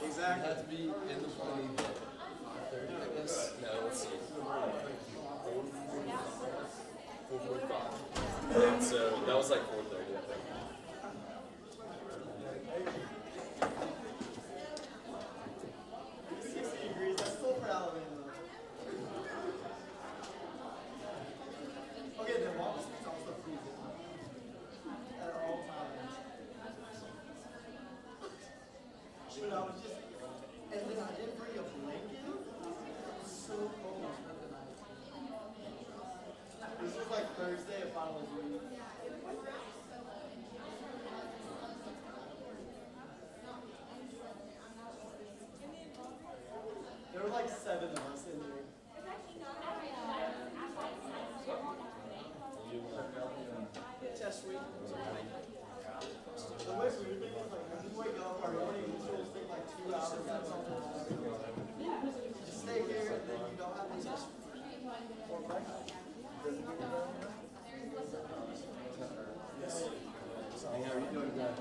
Exactly. Have to be in the plane at 5:30, I guess. No, let's see. 4:45. And so that was like 4:30, I think. 60 degrees, that's still for Alabama. Okay, then Wall Street's also freezing at all times. But I was just, and then I didn't bring a blanket. It was so cold the night. This was like Thursday of finals week. There were like 7 of us in there. Test week. The way we were thinking was like when we wake up, our morning rituals take like 2 hours. That's all. Just stay here and then you don't have to test or breakfast. Hey, how are you doing today?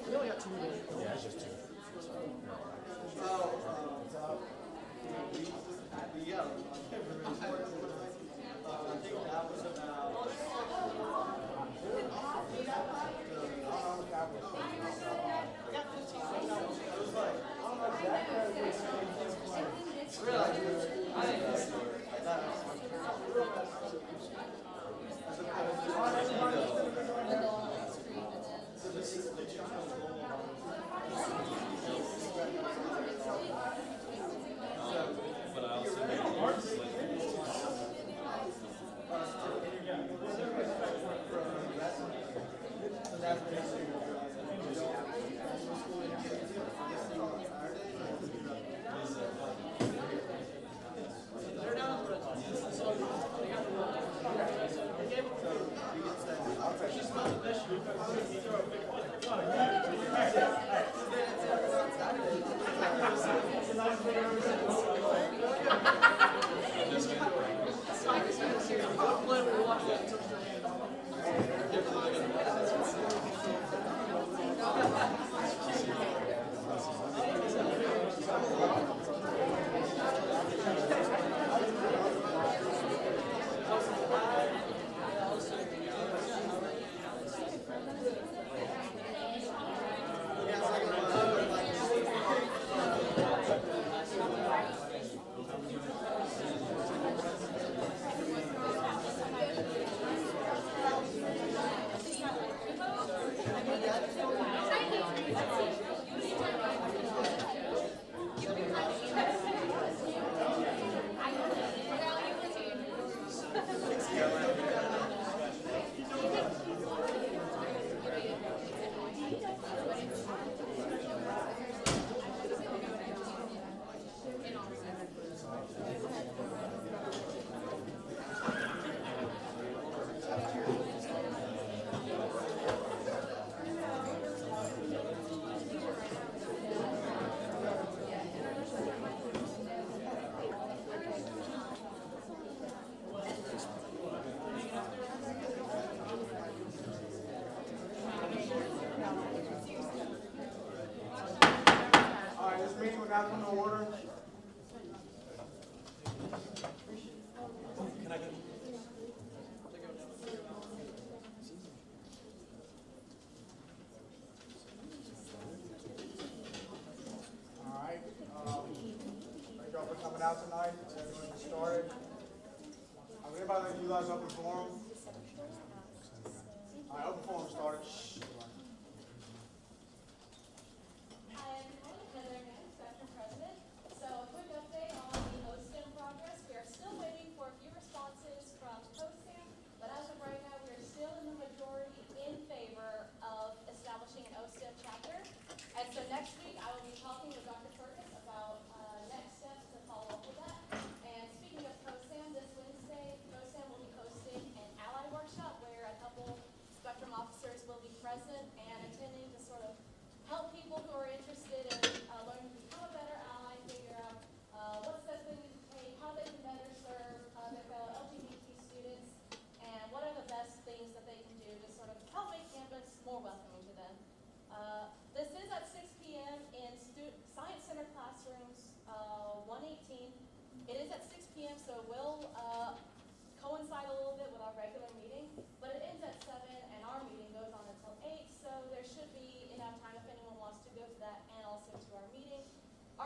We only got 2 minutes. Yeah, it's just 2. Yeah, I think that was about. But I also made the arts like Back in order. can I go? All right. Thank y'all for coming out tonight. Everyone get started. Anybody that utilize open forum? All right, open forum started. Next week, I will be talking with Dr. Fergus about next steps to follow up with that. And speaking of COSAM,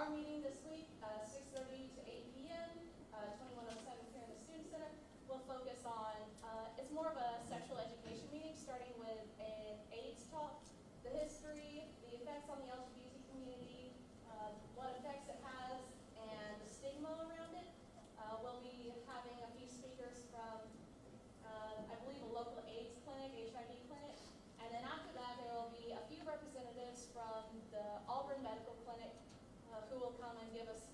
our meeting this week, 6:30 to 8 p.m., 2107 here in the Student Center, will focus on, it's more of a sexual education meeting, starting with an AIDS talk, the history, the effects on the LGBT community, what effects it has, and the stigma around it. We'll be having a few speakers from, I believe, a local AIDS clinic, HIV clinic, and then after that there will be a few representatives from the Auburn Medical Clinic who will come and give us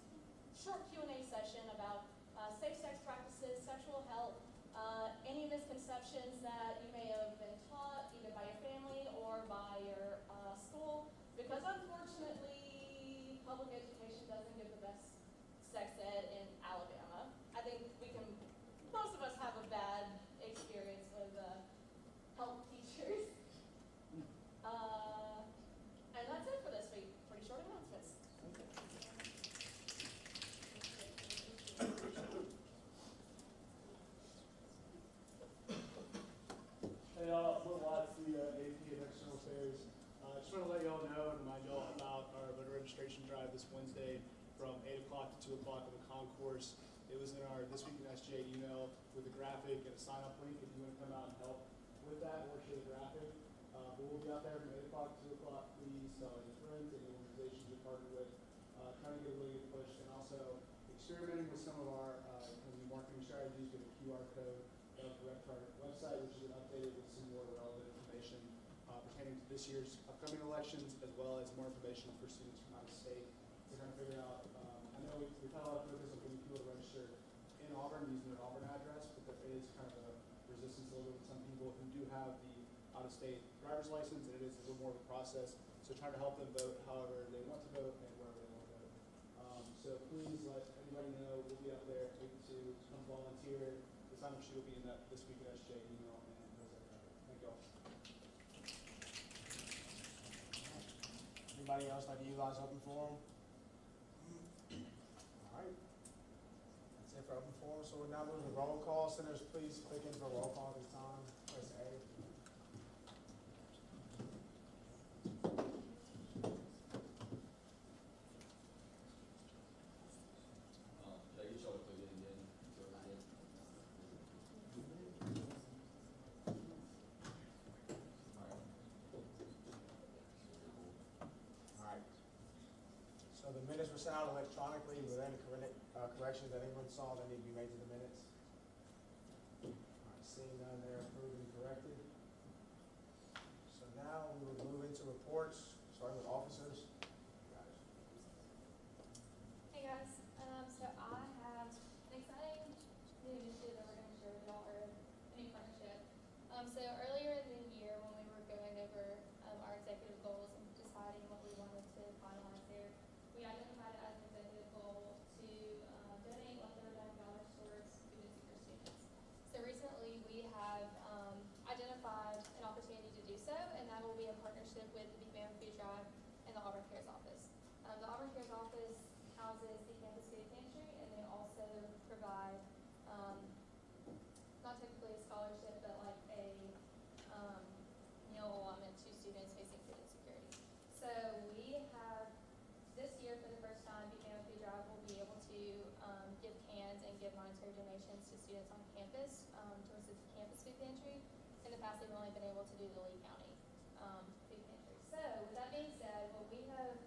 short Q&A session about safe sex practices, sexual health, any misconceptions that you may have been taught either by your family or by your school, because unfortunately public education doesn't give the best sex ed in Alabama. I think most of us have a bad experience with health teachers. And that's it for this week. Pretty short announcements. Hey y'all, Will Watts, the AP and External Affairs. Just want to let y'all know and remind y'all about our voter registration drive this Wednesday from 8 o'clock to 2 o'clock in the concourse. It was in our This Week in SGA email with a graphic and a sign-up link if you want to come out and help with that or share the graphic. But we'll be out there from 8 o'clock to 2 o'clock. Please tell any friends, any organizations you're partnered with, trying to get a really good push, and also experimenting with some of our new marketing strategies with a QR code that'll direct to our website, which is updated with some more relevant information pertaining to this year's upcoming elections, as well as more information for students from out of state. We're trying to figure out, I know we've had a lot of focus on getting people to register in Auburn using their Auburn address, but there is kind of a resistance a little bit with some people who do have the out-of-state driver's license, and it is a little more of a process. So trying to help them vote however they want to vote and wherever they want to vote. So please let anybody know. We'll be out there to come volunteer. The sign-up sheet will be in that This Week at SJ email, and those are thank you all. Anybody else like to utilize open forum? All right. That's it for open forum. So we're now moving to roll call. Senators, please click in for roll call this time. Press A. Should I get y'all to put it again? All right. So the minutes were sent out electronically. Were there any corrections that anyone saw that need to be made to the minutes? All right. Seeing none, they're approved and corrected. So now we will move into reports, starting with officers. Hey guys, so I have an exciting new initiative that we're going to share with y'all, or a new partnership. So earlier in the year when we were going over our executive goals and deciding what we wanted to finalize there, we identified as an executive goal to donate $100 towards food insecure students. So recently we have identified an opportunity to do so, and that will be a partnership with the Big Bama Food Drive and the Auburn Cares Office. The Auburn Cares Office houses the campus food pantry, and they also provide, not typically a scholarship, but like a meal allotment to students facing food insecurity. So we have, this year for the first time, Big Bama Food Drive will be able to give cans and give monetary donations to students on campus towards the campus food pantry. In the past, they've only been able to do the Lee County food pantry. So with that being said, what we have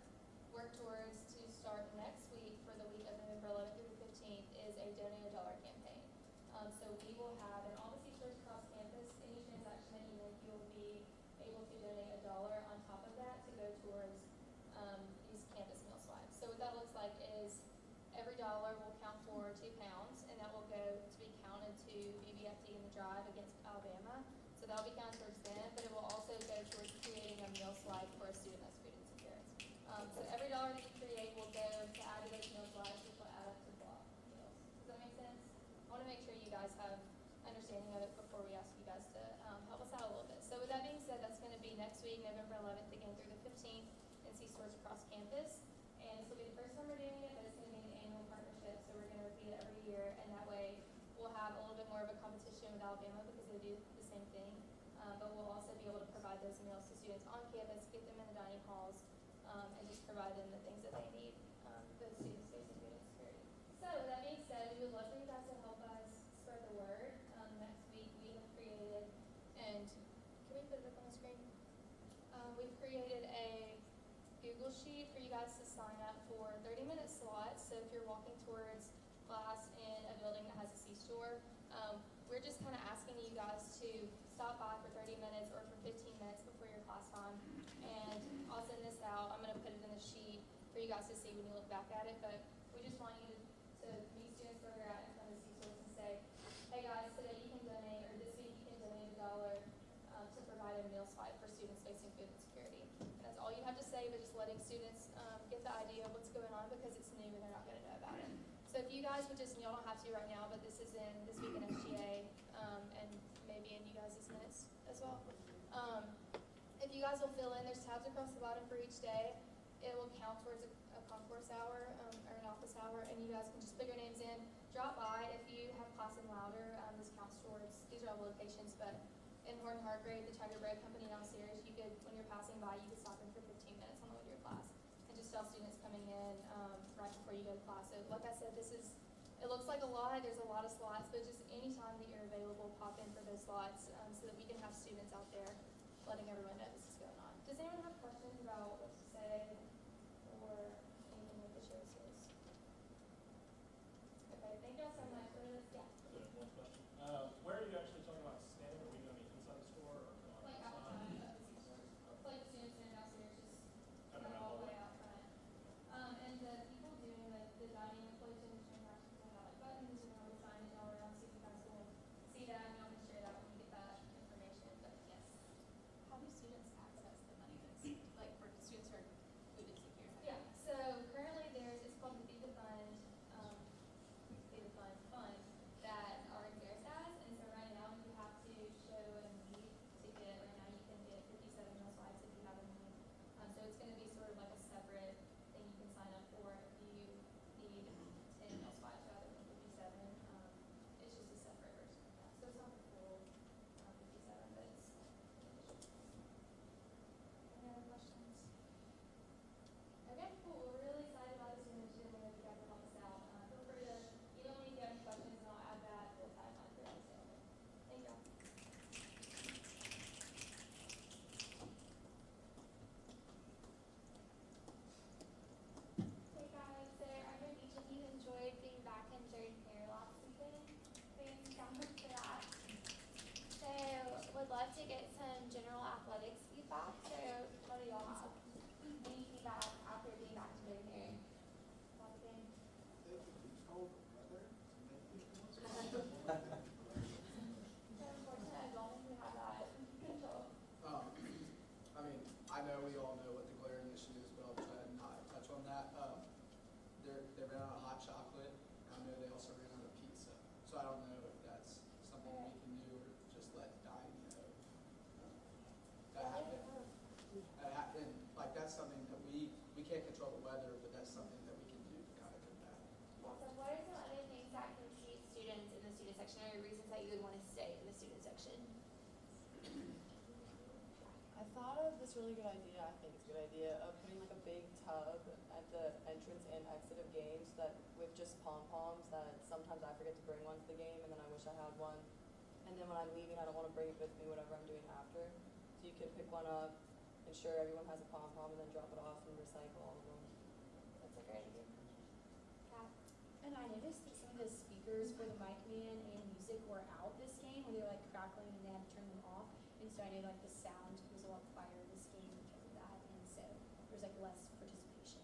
worked towards to start next week for the week of November 11th through the 15th is a Donate a Dollar campaign. So we will have in all the C-stores across campus, any transaction that you make, you'll be able to donate $1 on top of that to go towards these campus meal swipes. So what that looks like is every dollar will count for 2 pounds, and that will go to be counted to BBFD in the drive against Alabama. So that will be counted towards them, but it will also go towards creating a meal swipe for a student that's food insecure. So every dollar that you create will go to add to those meal swipes, which will add up to block meals. Does that make sense? I want to make sure you guys have understanding of it before we ask you guys to help us out a little bit. So with that being said, that's going to be next week, November 11th, again through the 15th, in C-stores across campus. And this will be the first time we're doing it, but it's going to be an annual partnership, so we're going to repeat it every year, and that way we'll have a little bit more of a competition with Alabama because they do the same thing. But we'll also be able to provide those meals to students on campus, get them in the dining halls, and just provide them the things that they need. created a Google sheet for you guys to sign up for 30-minute slots. So if you're walking towards class in a building that has a C-store, we're just kind of asking you guys to stop by for 30 minutes or for 15 minutes before your class time. And I'll send this out. I'm going to put it in the sheet for you guys to see when you look back at it. But we just want you to meet students where they're at in front of C-stores and say, hey guys, today you can donate, or this week you can donate $1 to provide a meal spot for students facing food insecurity. And that's all you have to say, but just letting students get the idea of what's going on because it's new and they're not going to know about it. So if you guys would just, and y'all don't have to right now, but this is in this week in SGA, and maybe in you guys' minutes as well. If you guys will fill in, there's tabs across the bottom for each day. It will count towards a concourse hour or an office hour, and you guys can just put your names in. Drop by if you have class in Louder. This counts towards, these are all the locations, but in Horton Hargrave, the Tiger Bread Company downstairs, you could, when you're passing by, you could stop in for 15 minutes on the way to your class and just tell students coming in right before you go to class. So like I said, it looks like a lot, there's a lot of slots, but just any time that you're available, pop in for those slots so that we can have students out there letting everyone know this is going on. Does anyone have questions about what to say or anything with the services? Okay, thank y'all so much for this. Yeah. One question. Where are you actually talking about standing? Are we going to be inside the store or Like outside of the C-store. Like the students in downstairs, just Okay, all the way out front. And the people doing the dining employees doing the transactions will have like buttons and all the signage all around, so you guys will see that and y'all can share that when you get that information. But yes. How do students access the money that's, like, for students who are food insecure? Yeah, so currently it's called the Feed the Fund, fund that our Xeris has, and so right now you have to show a need to get, right now you can get 57 meal slides if you have a need. So it's going to be sort of like a separate thing you can sign up for if you need 10 meal slides rather than 57. It's just a separate version of that. So it's not the full 57, but it's any other questions? Okay, cool. We're really excited about this initiative. We hope you guys will help us out. Feel free to email me if you have any questions, and I'll add that full timeline for that. Thank you. Hey guys, so I hope each of you enjoyed being back in Jared Fair last weekend. Thanks so much for that. So, would love to get some general athletics feedback. So, what do y'all have? Any feedback after being back to Jared Fair? About the game? So unfortunate, I don't think we have that control. I mean, I know we all know what the glaring issue is, but I'll try to not touch on that. They ran out of hot chocolate. I know they also ran out of pizza. So I don't know if that's something we can do or just let Diane know. That happened. Like that's something that we can't control the weather, but that's something that we can do to kind of combat. So what are some other things that can keep students in the student section, or reasons that you would want to stay in the student section? I thought of this really good idea, I think it's a good idea, of putting like a big tub at the entrance and exit of games that with just pom-poms that sometimes I forget to bring one to the game and then I wish I had one. And then when I'm leaving, I don't want to bring it with me whatever I'm doing after. So you could pick one up, ensure everyone has a pom-pom, and then drop it off and recycle all of them. That's a great idea. Kat? And I noticed that some of the speakers for the mic man and music were out this game, where they were like crackling and they had to turn them off. And so I know like the sound was a lot quieter this game because of that, and so there's like less participation.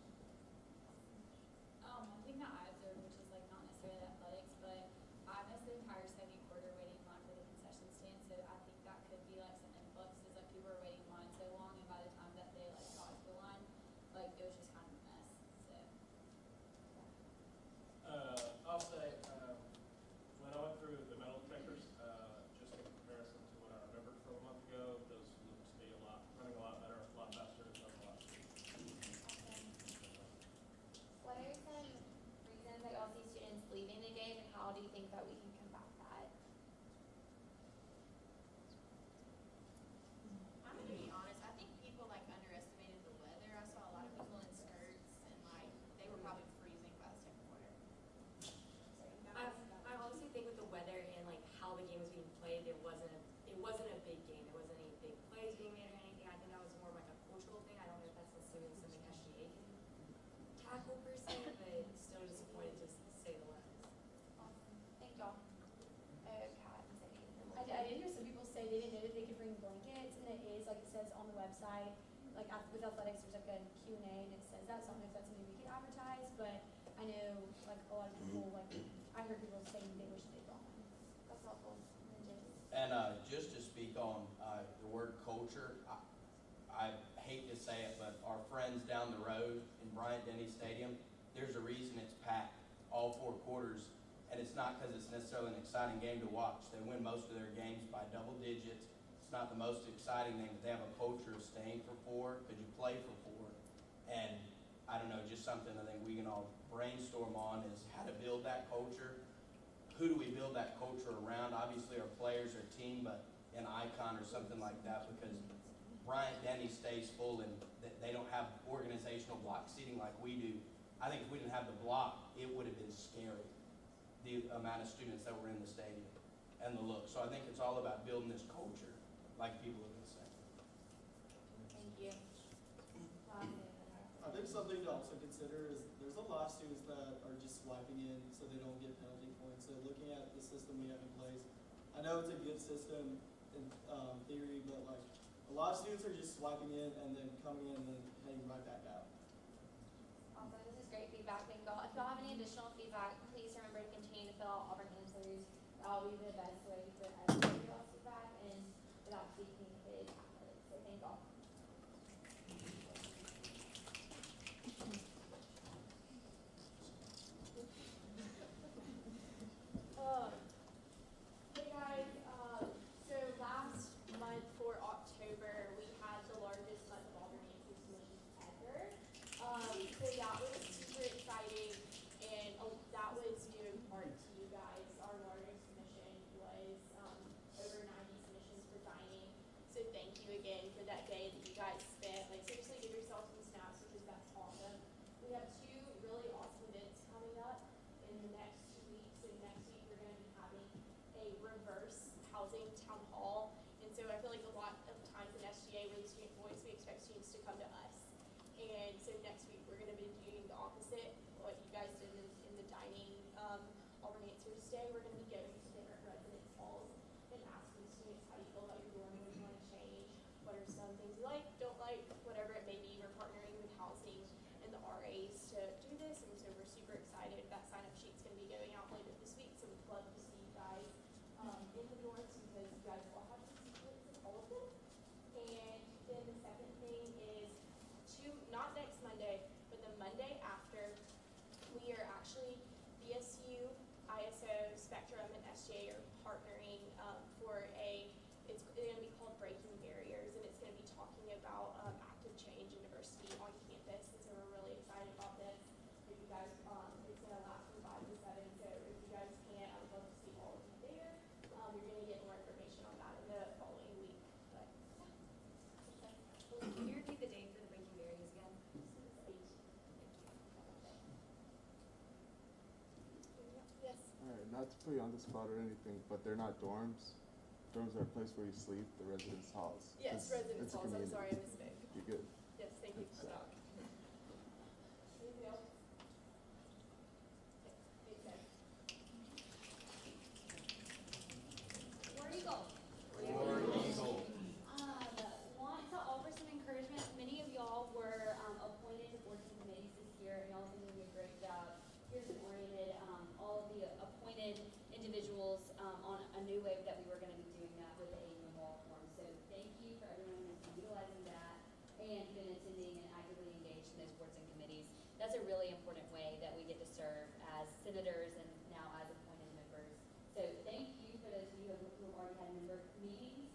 One thing that I observed, which is like not necessarily athletics, but I missed the entire second quarter waiting in line for the concession stand, so I think that could be like some influx, is like people were waiting in line so long, and by the time that they like got to the line, like it was just kind of a mess. So I'll say, when I went through the metal detectors, just in comparison to what I remembered from a month ago, those look to be website, like with athletics, there's like a Q&A and it says that, so I don't know if that's something we could advertise, but I know like a lot of people, like I heard people saying they wish they brought one. That's helpful. And just to speak on the word culture, I hate to say it, but our friends down the road in Bryant-Denny Stadium, there's a reason it's packed all 4 quarters, and it's not because it's necessarily an exciting game to watch. They win most of their games by double digits. It's not the most exciting thing, but they have a culture of staying for 4 because you play for 4. And I don't know, just something I think we can all brainstorm on is how to build that culture. Who do we build that culture around? Obviously our players, our team, but an icon or something like that, because Bryant-Denny stays full and they don't have organizational block seating like we do. I think if we didn't have the block, it would have been scary, the amount of students that were in the stadium and the look. So I think it's all about building this culture, like people have been saying. Thank you. I think something to also consider is there's a lot of students that are just swiping in so they don't get penalty points. So looking at the system we have in place, I know it's a good system in theory, but like a lot of students are just swiping in and then coming in and then heading right back out. Awesome, this is great feedback. Thank y'all. If y'all have any additional feedback, please remember to continue to fill out Auburn answers. That'll be the best way for us to get y'all's feedback and without speaking is athletics. So thank y'all. Hey guys, so last month for October, we had the largest month of Auburn answer submissions ever. So that was super exciting, and that was due in part to you guys. Our largest submission was over 90 submissions for dining. So thank you again for that day that you guys spent. Like seriously, give yourself some snaps because that's awesome. We have 2 really awesome events coming up in the next 2 weeks. So next week we're going to be having a reverse housing town hall. And so I feel like a lot of times in SGA, we're the student voice, we expect students to come to us. And so next week we're going to be doing the opposite, what you guys did in the dining Auburn Answers Day. We're going to be going to different residence halls and asking students how you feel about your dorm, what you want to change, what are some things you like, don't like, whatever it may be. We're partnering with housing and the RAs to do this, and so we're super excited. That sign-up sheet's going to be going out later this week, so we'd love to see you guys in the dorms because you guys will have to see all of them. And then the second thing is not next Monday, but the Monday after, we are actually BSU, ISO, Spectrum, and SGA are partnering for it's going to be called Breaking Barriers, and it's going to be talking about active change and diversity on campus. And so we're really excited about this. If you guys, it's going to last from 5 to 7. So if you guys can, I would love to see all of you there. You're going to get more information on that in the following week. But yeah. Can you repeat the date for the Breaking Barriers again? Yes. Alright, not to put you on the spot or anything, but they're not dorms. Dorms are a place where you sleep, the residence halls. Yes, residence It's a halls. I'm community. sorry, I misspoke. You're good. Yes, thank you for that. Anything else? Okay. War Eagle. Want to offer some encouragement. Many of y'all were appointed to boards and committees this year, and y'all have been doing a great job. Here's an oriented, all of the appointed individuals on a new way that we were going to be doing that with the annual wall form. So thank you for everyone who's been utilizing that and been attending and actively engaged in those boards and committees. That's a really important way that we get to serve as senators and now as appointed members. So thank you for those of you who have already had member meetings.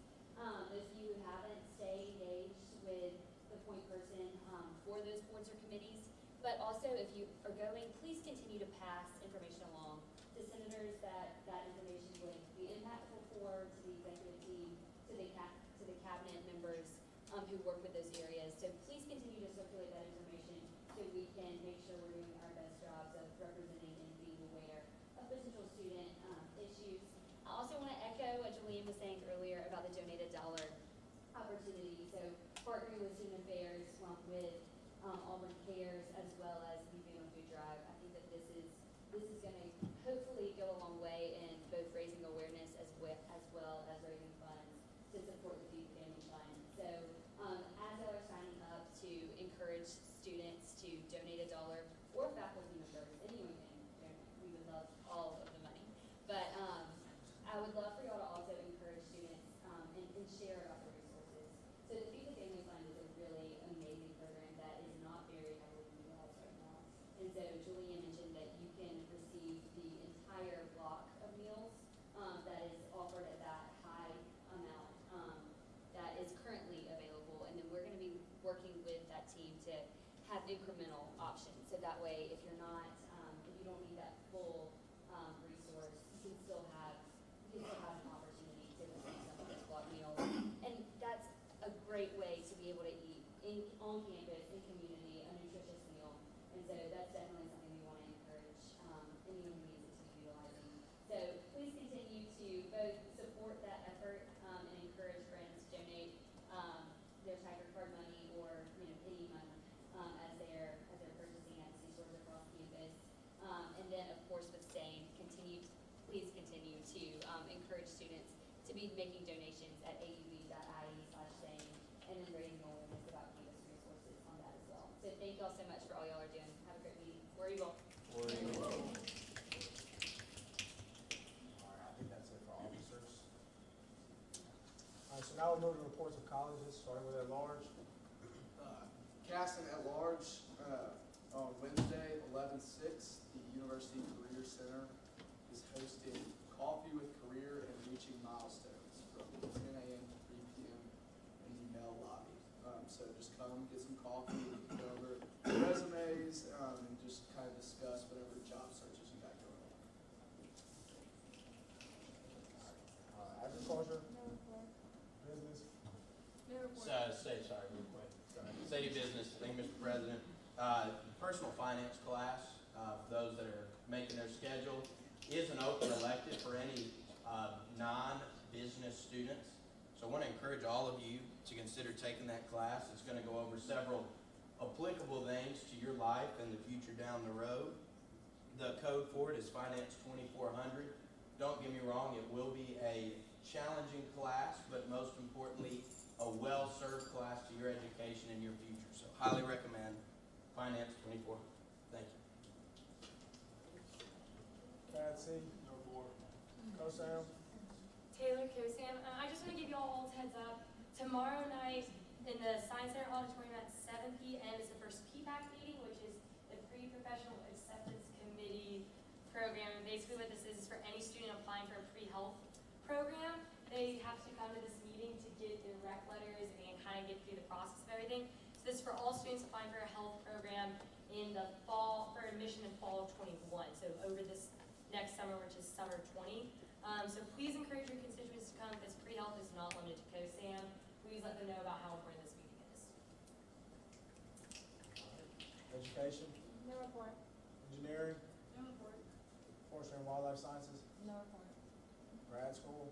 Those of you who haven't, stay engaged with the point person for those boards or committees. But also, if you are going, please continue to pass information along to senators that information would be impactful for, to the executive team, to the cabinet members who work with those areas. So please continue to circulate that information so we can make sure we're doing our best jobs of representing and being aware of potential student issues. I also want to echo what Julian was saying earlier about the donated dollar opportunity. So partnering with Student Affairs, with Auburn Cares, as well as the Family Food Drive, I think that this is going to hopefully go a long way in both raising awareness as well as raising funds to support the Food Family Fund. So as incremental option. So that way, if you're not, if you don't need that full resource, you can still have an opportunity to receive some of those block meals. And that's a great way to be able to eat on campus, in community, a nutritious meal. And so that's definitely something we want to encourage anyone who needs it to be utilizing. So please continue to both support that effort and encourage friends to donate their Tiger Card money or any money as they're purchasing at the stores across campus. And then of course with SANE, please continue to encourage students to be making donations at auv.ie/SANE and then raising awareness about campus resources on that as well. So thank y'all so much for all y'all are doing. Have a great meeting. War Eagle. All right, I think that's it for officers. All right, so now we'll move to reports of colleges, starting with at large. Casson at large, on Wednesday, 11/6, the University Career Center is hosting Coffee with Career and Reaching Milestones from 10 a.m. to 3 p.m. in the Mel lobby. So just come, get some coffee, go over resumes, and just kind of discuss whatever job searches you got going on. Agriculture, No report. business, No report. Sorry, real quick. City business, thank you, Mr. President. Personal finance class, for those that are making their schedule, is an open elective for any non-business students. So I want to encourage all of you to consider taking that class. It's going to go over several applicable things to your life and the future down the road. The code for it is Finance 2400. Don't get me wrong, it will be a challenging class, but most importantly, a well-served class to your education and your future. So highly recommend Finance 24. Thank you. CADC, No report. COSAM, Taylor Kosam. I just want to give you all a heads up. Tomorrow night in the Science Center Auditorium at 7 p.m. is the first PPAC meeting, which is the Pre-Professional Acceptance Committee program. And basically what this is for any student applying for a pre-health program. They have to come to this meeting to get their rec letters and kind of get through the process of everything. So this is for all students applying for a health program in the fall, for admission in fall of 21. So over this next summer, which is summer 20. So please encourage your constituents to come because pre-health is not limited to COSAM. Please let them know about how important this meeting is. education, No report. engineering, No report. forestry and wildlife sciences, No report. grad school,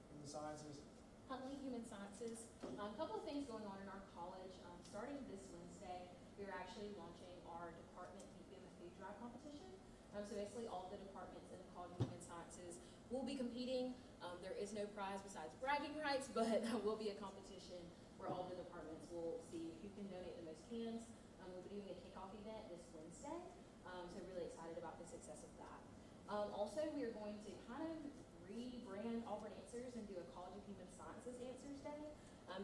human sciences, Huntley Human Sciences. A couple of things going on in our college. Starting this Wednesday, we are actually launching our department Beacon Food Drive competition. So basically all of the departments in the College of Human Sciences will be competing. There is no prize besides bragging rights, but there will be a competition where all the departments will see who can donate the most cans. We'll be doing a kickoff event this Wednesday. So really excited about the success of that. Also, we are going to kind of rebrand Auburn Answers and do a College of Human Sciences Answers Day.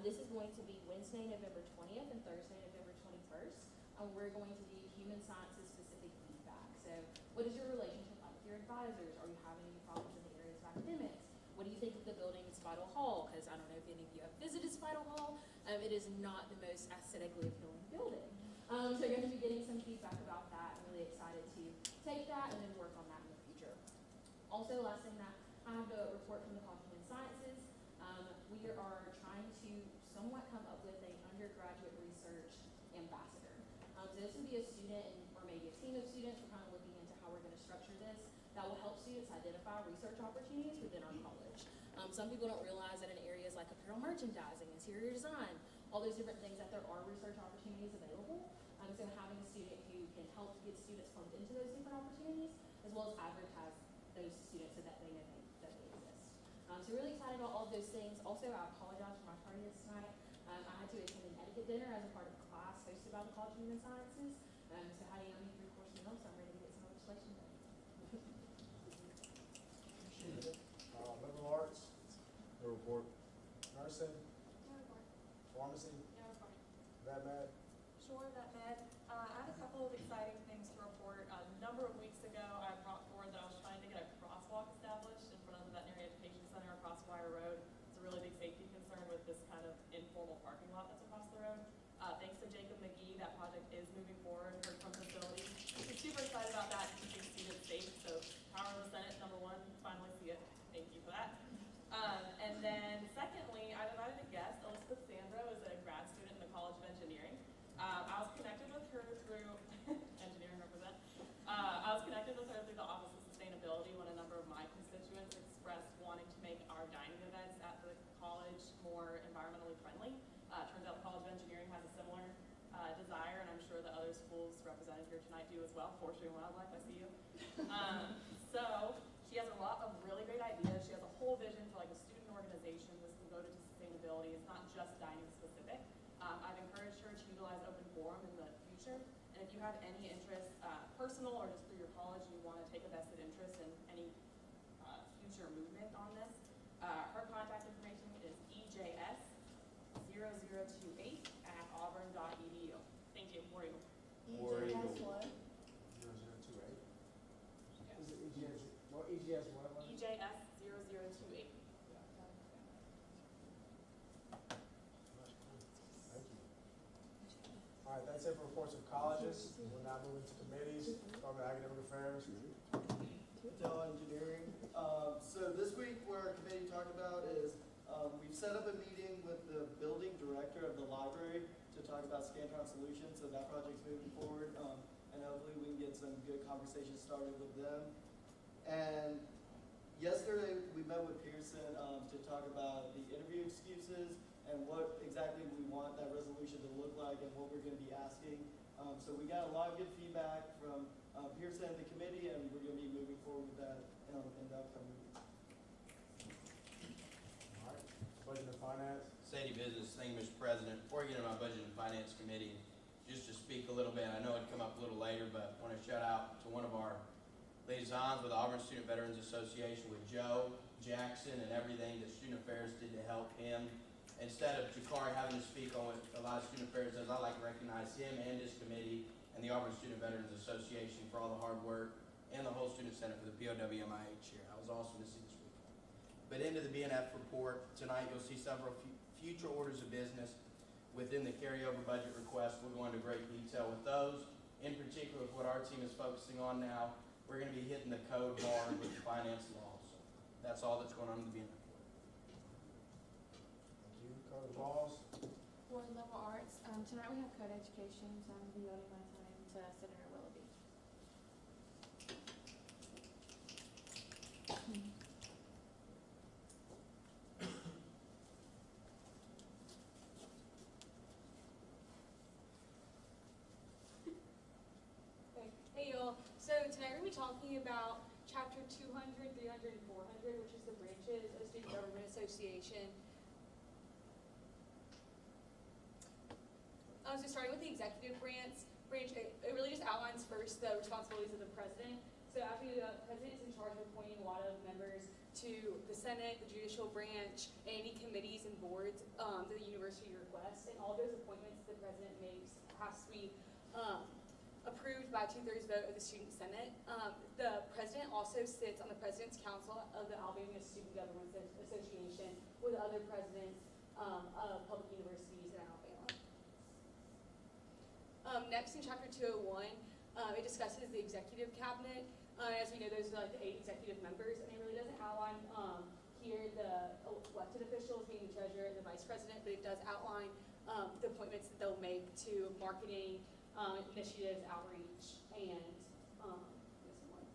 This is going to be Wednesday, November 20th and Thursday, November 21st. We're going to do human sciences specific feedback. So what is your relationship like with your advisors? Are you having any problems in the areas of academics? What do you think of the building in Spital Hall? Because I don't know if any of you have visited Spital Hall. It is not the most aesthetically appealing building. So you're going to be getting some feedback about that. I'm really excited to take that and then work on that in the future. Also, last thing that I have to report from the College of Human Sciences, we are trying to somewhat come up with an undergraduate research ambassador. So this would be a student or maybe a team of students. We're kind of looking into how we're going to structure this. That will help students identify research opportunities within our college. Some people don't realize that in areas like apparel merchandising, interior design, all those different things that there are research opportunities available. So having a student who can help get students plugged into those different opportunities, as well as advertise those students so that they know that they exist. So really excited about all of those things. Also, I apologize for my tardiness tonight. I had to attend an etiquette dinner as a part of a class hosted by the College of Human Sciences. So had a yummy 3-course meal, so I'm ready to get some legislation done. liberal arts, No report. nursing, No report. pharmacy, No report. vet med, Sure, that med. I have a couple of exciting things to report. A number of weeks ago, I brought forward that I was trying to get a crosswalk established in front of the Veterinary Education Center across Wire Road. It's a really big safety concern with this kind of informal parking lot that's across the road. Thanks to Jacob McGee, that project is moving forward, heard from facilities. We're super excited about that, keeping students safe, so power of the Senate, number one, finally see it. Thank you for that. And then secondly, I've invited a guest. Elizabeth Sandro is a grad student in the College of Engineering. I was connected with her through engineering represent. I was connected with her through the Office of Sustainability when a number of my constituents expressed wanting to make our dining events at the college more environmentally friendly. Turns out the College of Engineering has a similar desire, and I'm sure the other schools represented here tonight do as well. Forestry and Wildlife, I see you. So she has a lot of really great ideas. She has a whole vision for like a student organization that's devoted to sustainability. It's not just dining specific. I've encouraged her to utilize open forum in the future. And if you have any interest, personal or just through your college, you want to take a vested interest in any future movement on this, her contact information is EJS0028@auburn.edu. Thank you. War Eagle. EJS what? 0028. Is it EGS? Well, EGS what? EJS0028. Thank you. All right, that's it for reports of colleges. We'll now move into committees. Department of Academic Affairs. Hotel Engineering. So this week, what our committee talked about is we've set up a meeting with the building director of the library to talk about Scantron Solutions. So that project's moving forward, and hopefully we can get some good conversations started with them. And yesterday, we met with Pearson to talk about the interview excuses and what exactly we want that resolution to look like and what we're going to be asking. So we got a lot of good feedback from Pearson and the committee, and we're going to be moving forward with that in the upcoming weeks. All right, Budget and Finance. City Business thing, Mr. President. Before I get into my Budget and Finance Committee, just to speak a little bit, I know it'd come up a little later, but I want to shout out to one of our liaisons with the Auburn Student Veterans Association, with Joe Jackson, and everything that Student Affairs did to help him. Instead of Jakari having to speak on what a lot of Student Affairs does, I'd like to recognize him and his committee and the Auburn Student Veterans Association for all the hard work, and the whole Student Senate for the POWMIH here. I was awesome to see this week. But into the BNF report, tonight you'll see several future orders of business within the carryover budget request. We'll go into great detail with those. In particular, with what our team is focusing on now, we're going to be hitting the code hard with the finance law. So that's all that's going on in the BNF report. Thank you. Code of laws. For liberal arts, tonight we have code education, so I'm devoting my time to Senator Willoughby. Hey y'all, so tonight we're going to be talking about Chapter 200, 300, and 400, which is the branches of Student Government Association. So starting with the executive branch, it really just outlines first the responsibilities of the president. So after the president is in charge of appointing a lot of members to the Senate, the judicial branch, and any committees and boards that the university requests, and all those appointments the president makes has to be approved by 2/3 vote of the Student Senate. The president also sits on the President's Council of the Alabama Student Government Association with other presidents of public universities in Alabama. Next, in Chapter 201, it discusses the executive cabinet. As we know, those are like the 8 executive members, and it really doesn't outline here the elected officials being the treasurer and the vice president, but it does outline the appointments that they'll make to marketing, initiatives, outreach, and missing one.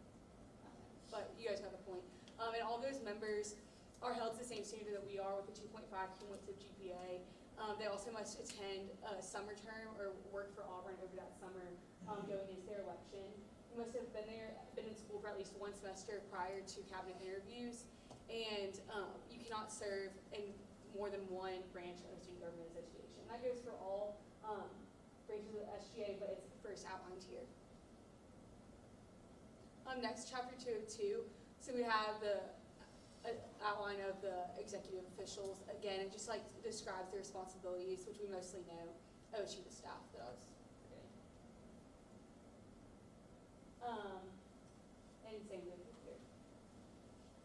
But you guys got the point. And all those members are held to the same standard that we are with the 2.5 cumulative GPA. They also must attend a summer term or work for Auburn over that summer going into their election. You must have been in school for at least 1 semester prior to cabinet interviews, and you cannot serve in more than one branch of the Student Government Association. That goes for all branches of the SGA, but it's first outlined here. Next, Chapter 202. So we have the outline of the executive officials. Again, it just like describes their responsibilities, which we mostly know. Oh, chief of staff that I was forgetting. And same with here.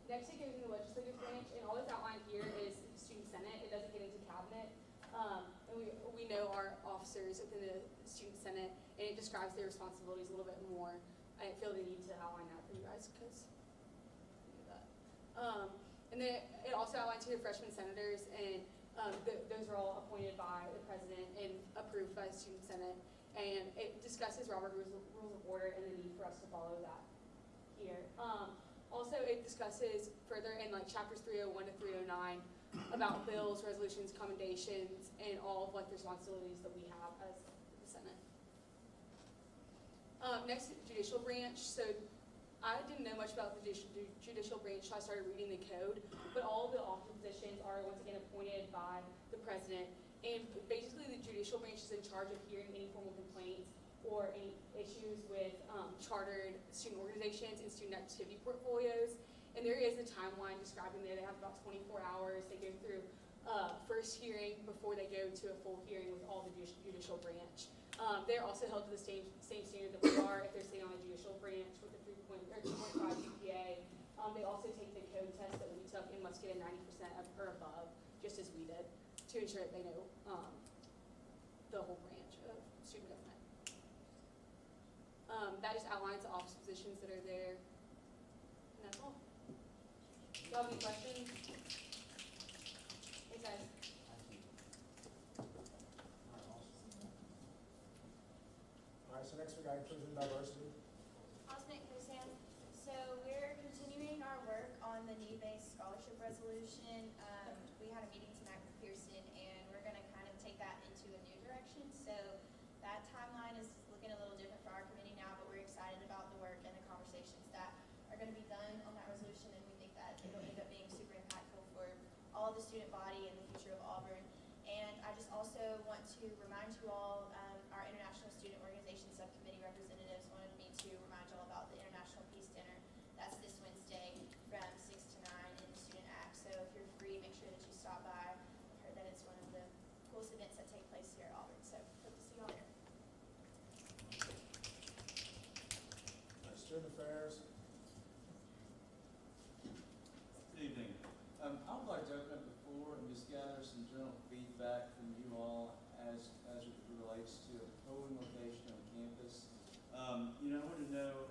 Next, it goes into the legislative branch, and all that's outlined here is Student Senate. It doesn't get into cabinet. And we know our officers within the Student Senate, and it describes their responsibilities a little bit more. I feel the need to outline that for you guys because we do that. And then it also outlines here freshman senators, and those are all appointed by the president and approved by the Student Senate. And it discusses Robert Rules of Order and the need for us to follow that here. Also, it discusses further in like chapters 301 to 309 about bills, resolutions, commendations, and all of like the responsibilities that we have as the Senate. Next, judicial branch. So I didn't know much about the judicial branch, so I started reading the code. But all of the office positions are once again appointed by the president. And basically, the judicial branch is in charge of hearing any formal complaints or any issues with chartered student organizations and student activity portfolios. And there is a timeline described in there. They have about 24 hours. They go through first hearing before they go to a full hearing with all the judicial branch. They're also held to the same standard that we are if they're sitting on a judicial branch with a 2.5 GPA. They also take the code test that we took and must get a 90% or above, just as we did, to ensure that they know the whole branch of student government. That just outlines the office positions that are there. And that's all. Do you have any questions? Hey, guys. All right, so next we got inclusion and diversity. Osmond Kusan. So we're continuing our work on the need-based scholarship resolution. We had a meeting tonight with Pearson, and we're going to kind of take that into a new direction. So that timeline is looking a little different for our committee now, but we're excited about the work and the conversations that are going to be done on that resolution, and we think that it'll end up being super impactful for all the student body and the future of Auburn. And I just also want to remind you all, our International Student Organization Subcommittee representatives wanted me to remind you all about the International Peace Dinner. That's this Wednesday from 6 to 9 in the Student Act. So if you're free, make sure that you stop by. I've heard that it's one of the coolest events that take place here at Auburn. So hope to see you all there. Student affairs. Good evening. I would like to open up the floor and just gather some general feedback from you all as it relates to the polling location on campus. I want to know,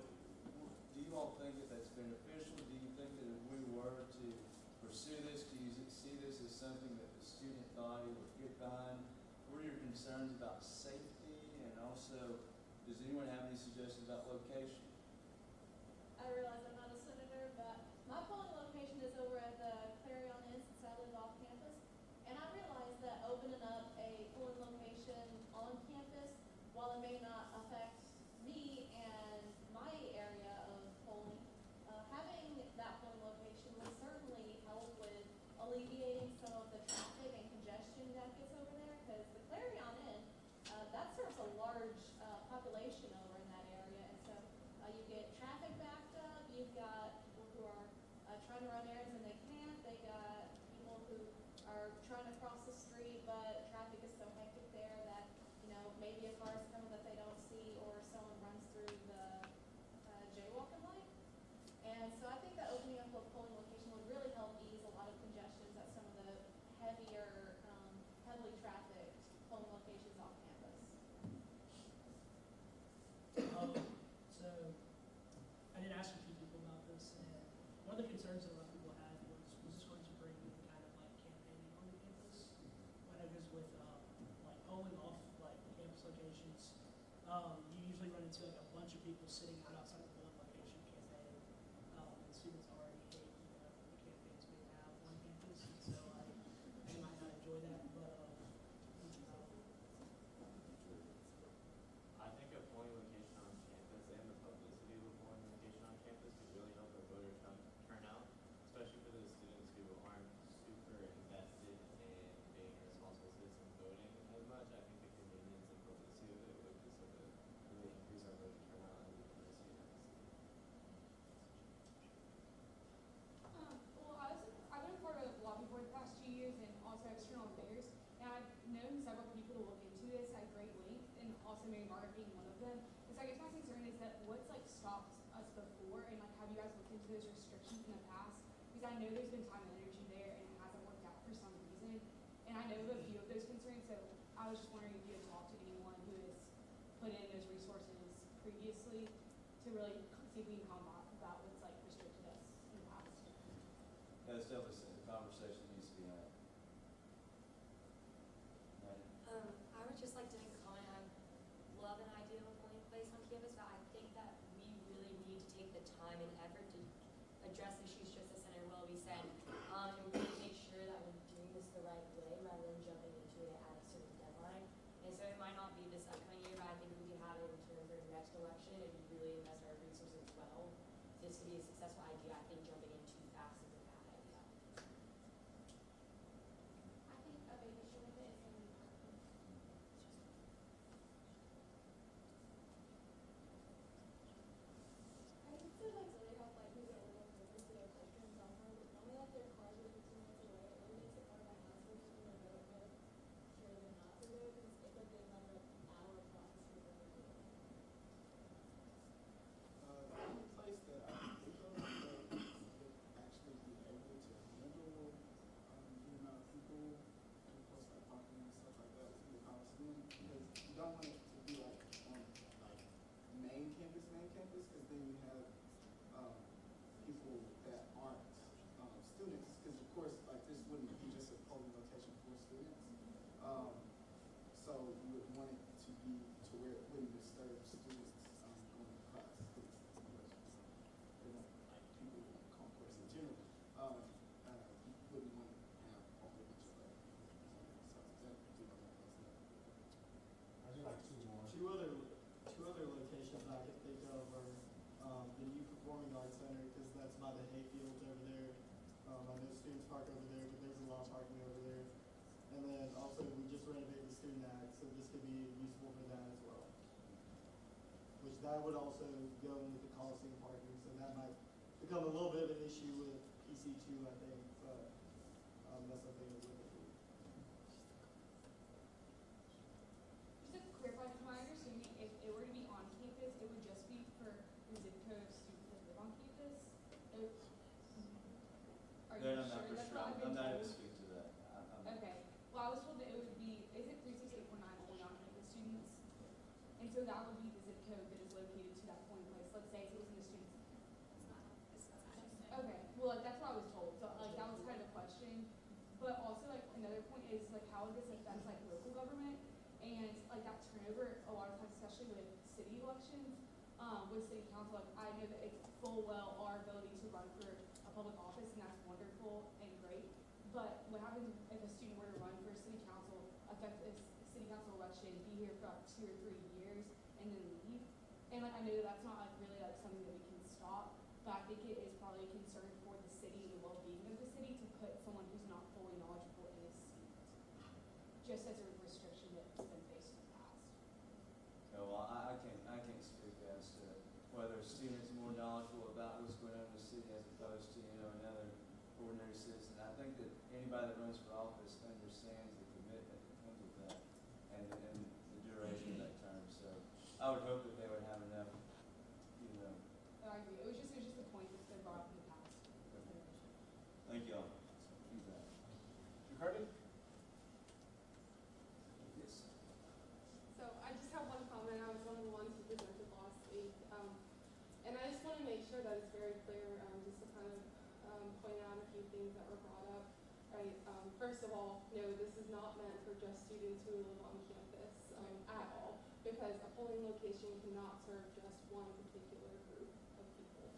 do you all think that that's beneficial? Do you think that if we were to pursue this, do you see this as something that the student body would get behind? What are your concerns about safety? And also, does anyone have any suggestions about location? I realize I'm not a senator, but my polling location is over at the Clarion Inn since I live off campus. And I realize that opening up a polling location on campus, while it may not affect me and my area of polling, having that polling location would certainly help with alleviating some of the traffic and congestion that gets over there. Because the Clarion Inn, that serves a large population over in that area. And so you get traffic backed up, you've got people who are trying to run errands and they can't, they got people who are trying to cross the street, but traffic is so hectic there that, maybe a car is coming that they don't see, or someone runs through the jaywalking light. And so I think that opening up a polling location would really help ease a lot of congestions at some of the heavier, heavily trafficked polling locations off campus. So I did ask a few people about this, and one of the concerns that a lot of people had was this going to bring any kind of like campaigning on the campus? When it is with like polling off like campus locations, you usually run into like a bunch of people sitting out outside the polling location campaigning, and students already hate the campaigns we have on campus, and so they might not enjoy that, but I think a polling location on campus and the publicity of a polling location on campus could really help our voter turnout, especially for those students who aren't super invested in being a responsible citizen voting as much. I think the convenience and publicity of it would just sort of really increase our voter turnout and the diversity in the city. Well, I've been part of lobby board the past 2 years and also external affairs, and I've known several people to look into this at great length, and also Mary Margaret being one of them. And so I guess my concern is that what's like stopped us before, and like have you guys looked into those restrictions in the past? Because I know there's been time and energy there, and it hasn't worked out for some reason. And I know of a few of those concerns, so I was just wondering if you had talked to anyone who is put in those resources previously to really see if we can combat what's like restricted us in the past. That's definitely a conversation that needs to be had. Right. I would just like to make a comment. I love an idea of a polling place on campus, but I think that we really need to take the time and effort to address issues just as Senator Willoughby said, and really make sure that we're doing this the right way rather than jumping into it at a certain deadline. And so it might not be this upcoming year, but I think if we can have it in terms of the next election and really invest our resources well, this could be a successful idea. I think jumping in too fast is a bad idea. I think a big issue with it is going to be parking. I think so like really help like people get a little closer to their culture and software, but knowing that their cars are 15 minutes away, it really makes it more of a hassle for them to go here than not to go because it's like they another hour process for them to do it. The only place that I can think of that would actually be able to handle the amount of people and of course like parking and stuff like that would be the Coliseum, because you don't want it to be like on like main campus, because then you have people that aren't students, because of course like this wouldn't be just a polling location for students. So you would want it to be to where it wouldn't disturb students going to class. They want like people in the concourse in general. You wouldn't want to have a whole bunch of that. So that would be one of those. I do like two more. Two other locations I could think of are the new Performing Arts Center, because that's by the hayfields over there. I know students park over there, but there's a lot of parking over there. And then also we just renovated the student act, so this could be useful for that as well. Which that would also go in with the Coliseum parking, so that might become a little bit of an issue with PC2, I think, but that's something to look into. Just to clarify, from my understanding, if it were to be on campus, it would just be for the zip code students that live on campus. Are you I'm not sure? for That's sure. what I've been I'm not able told. to speak to that. Okay. Well, I was told that it would be, is it 36849 only on campus students? And so that would be the zip code that is located to that polling place. Let's say it was in the student's. Okay. Well, like that's what I was told. So like that was kind of a question. But also like another point is like how would this affect like local government and like that turnover a lot of times, especially with city elections, with city council. Like I know that it's full well our ability to run for a public office, and that's wonderful and great. But what happens if a student were to run for city council, affect a city council election, be here for about 2 or 3 years, and then leave? And like I know that that's not like really like something that we can stop, but I think it is probably a concern for the city and the well-being of the city to put someone who's not fully knowledgeable in a seat, just as a restriction that's been faced in the past. No, well, I can't speak as to whether a student's more knowledgeable about what's going on in the city as opposed to, another ordinary citizen. I think that anybody that runs for office understands the commitment that comes with that and the duration of that term. So I would hope that they would have enough, I agree. It was just a point that's been brought up in the past. Thank you all. Feedback. McCarty? Yes. So I just have one comment. I was one of the ones who presented last week. And I just want to make sure that it's very clear, just to kind of point out a few things that were brought up. Right. First of all, no, this is not meant for just students who live on campus at all, because a polling location cannot serve just one particular group of people.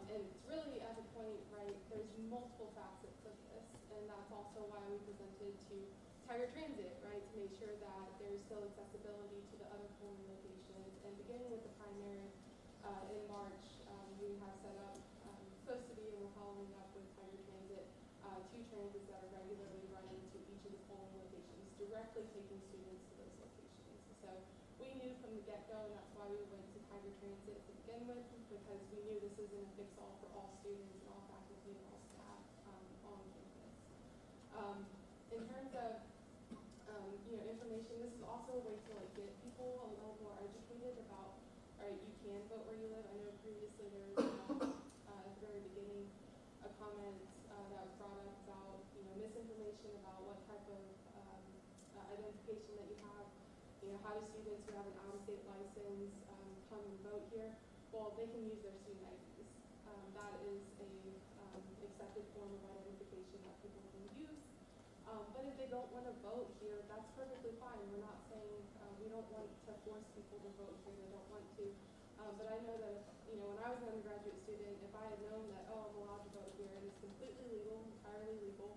And it's really at the point, right, there's multiple facets of this, and that's also why we presented to Tiger Transit, right, to make sure that there's still accessibility to the other polling locations. And beginning with the primary in March, we have set up, supposed to be, and we're following up with Tiger Transit, 2 transits that are regularly running to each of the polling locations, directly taking students to those locations. So we knew from the get-go, and that's why we went to Tiger Transit to begin with, because we knew this isn't a fix-all for all students and all faculty and all staff on campus. In terms of information, this is also a way to like get people a little more educated about, all right, you can vote where you live. I know previously there was at the very beginning a comment that was brought up about misinformation about what type of identification that you have. how do students who have an out-of-state license come and vote here? Well, they can use their student IDs. That is a accepted form of identification that people can use. But if they don't want to vote here, that's perfectly fine. We're not saying we don't want to force people to vote here. They don't want to. But I know that, when I was an undergraduate student, if I had known that, I'm allowed to vote here and it's completely legal, entirely legal,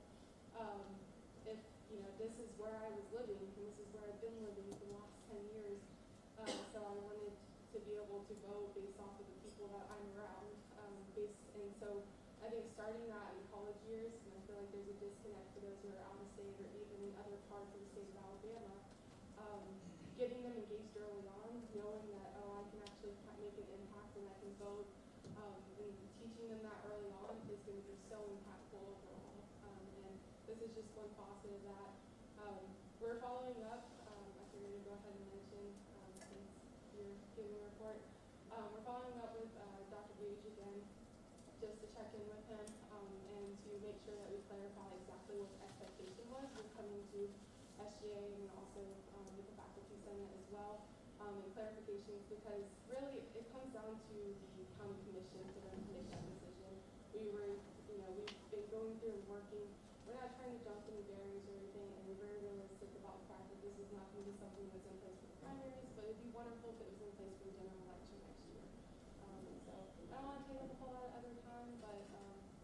if, this is where I was living and this is where I've been living for the last 10 years, so I wanted to be able to vote based off of the people that I'm around. And so I think starting that in college years, and I feel like there's a disconnect for those who are out of state or even in other parts of the state of Alabama, getting them engaged early on, knowing that, I can actually make an impact and I can vote, and teaching them that early on is going to be so impactful overall. And this is just one facet of that. We're following up, I figured to go ahead and mention, since you're giving a report. We're following up with Dr. Gage again, just to check in with him, and to make sure that we clarify exactly what the expectation was with coming to SGA and also with the faculty senate as well, and clarifications, because really it comes down to the county commission for them to make that decision. We've been going through and working. We're not trying to jump any barriers or anything, and we're very realistic about the fact that this is not going to be something that's in place for the primaries, but it'd be wonderful if it was in place for the general election next year. So I don't want to take up a whole lot of other time, but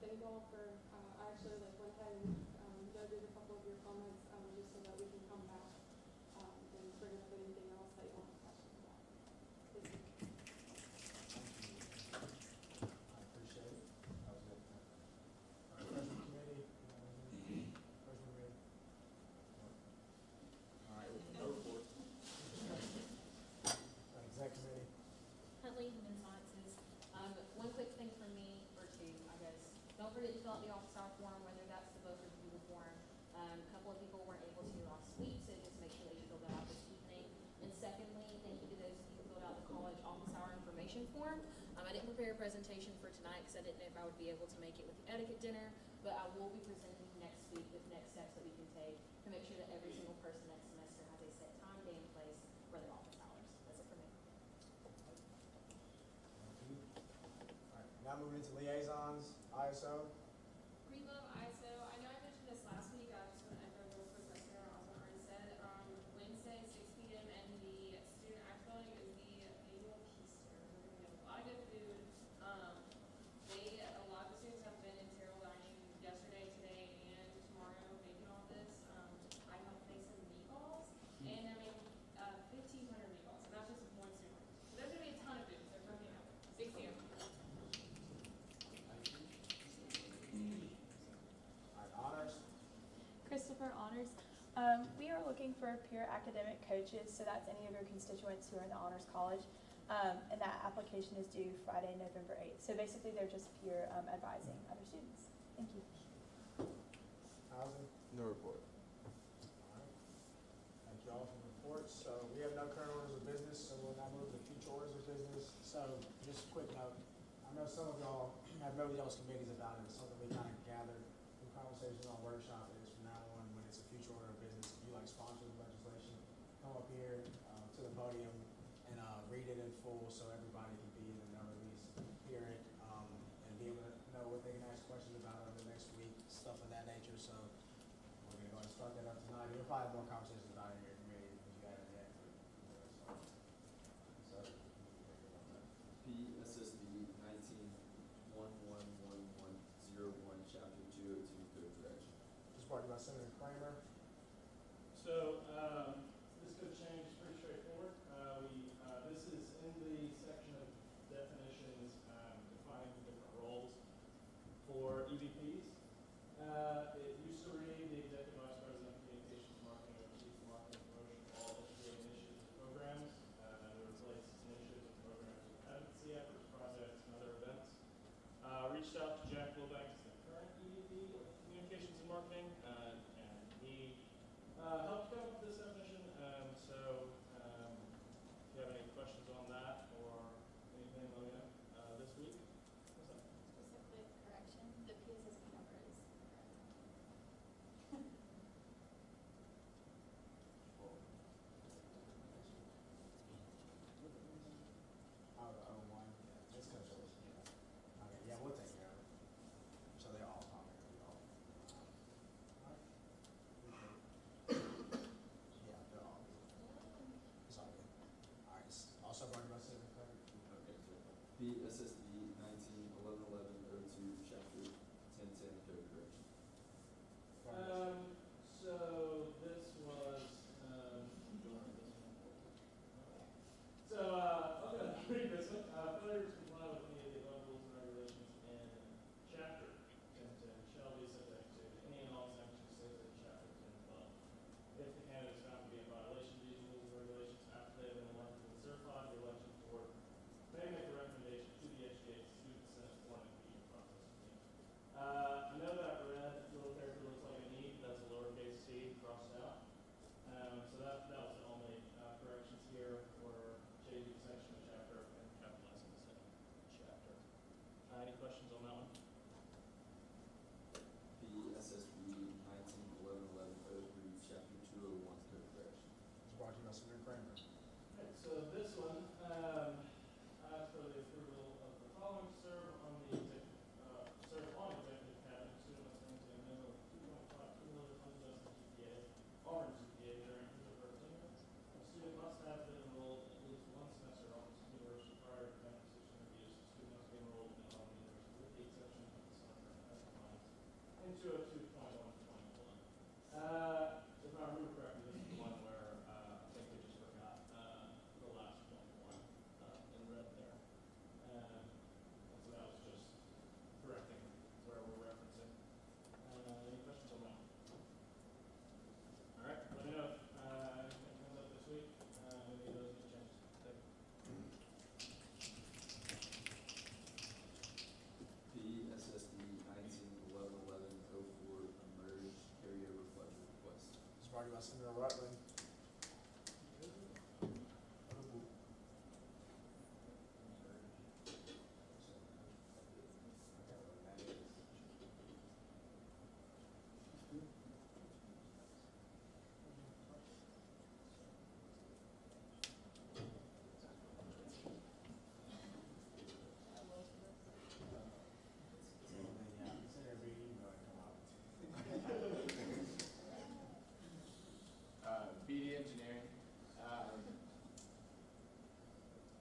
thank you all for, I actually went ahead and noted a couple of your comments, just so that we can come back and bring up anything else that you want to question about. Thank you. I appreciate it. That was good. All right, President Committee, President Reed. All right, no report. Exec Committee. Huntley, Human Sciences. One quick thing for me, or two, I guess. Don't forget to fill out the office hour form, whether that's the voter review form. A couple of people weren't able to last week, so just make sure that you fill that out this evening. And secondly, thank you to those of you who filled out the college office hour information form. I didn't prepare a presentation for tonight because I didn't know if I would be able to make it with the etiquette dinner, but I will be presenting next week with next steps that we can take to make sure that every single person next semester has a set time, day, and place for their office hours. That's it for me. Thank you. All right, now moving into liaisons, ISO. Green Love ISO, I know I mentioned this last week, I just want to echo real quick what Sarah also already said. Wednesday, 6 p.m. in the student act building is the annual Peace Dinner. We're going to have a lot of good food. A lot of the students have been in terrible dining yesterday, today, and tomorrow making all this. I helped make some meatballs, and they're making 1,500 meatballs, and that's just one student. So there's going to be a ton of food, so come hang out. 6 p.m. All right, honors. Christopher Honors. We are looking for peer academic coaches, so that's any of your constituents who are in the Honors College. And that application is due Friday, November 8th. So basically, they're just peer advising other students. Thank you. Housing. No report. All right. Thank you all for the reports. So we have no current orders of business, so we'll now move to future orders of business. So just a quick note. I know some of y'all have maybe y'all's committees about it. It's something we kind of gathered from conversations on workshop is from now on, when it's a future order of business, if you sponsor the legislation, come up here to the podium and read it in full so everybody can be in the know, at least hear it, and be able to know what they can ask questions about over the next week, stuff of that nature. So we're going to go ahead and start that up tonight. You'll probably have more conversations about it in your committee if you haven't yet. So, PSSB 19-111101, Chapter 202, Code Correction. just brought to you by Senator Kramer. So this code change is pretty straightforward. This is in the section of definitions defining the different roles for EVPs. It used to read the Executive Vice President of Communications Marketing oversees the marketing promotion of all SGA initiatives and programs. It replaces initiatives and programs with advocacy efforts, projects, and other events. Reached out to Jack Wilbanks, the current EVP of Communications and Marketing, and he helped come up with this definition. So if you have any questions on that or anything, let me know this week. What's that? Just a quick correction, the PSSB number is correct. If I remember correctly, this is the one where I think they just forgot the last one in red there. And so that was just correcting where we're referencing. Any questions on that? All right, let me know if anything comes up this week. Any of those get changed. Thank you. PSSD 19111104 emerged carryover budget request. It's brought to you by Senator Rutland. Senator B, you know it come out. BD Engineering.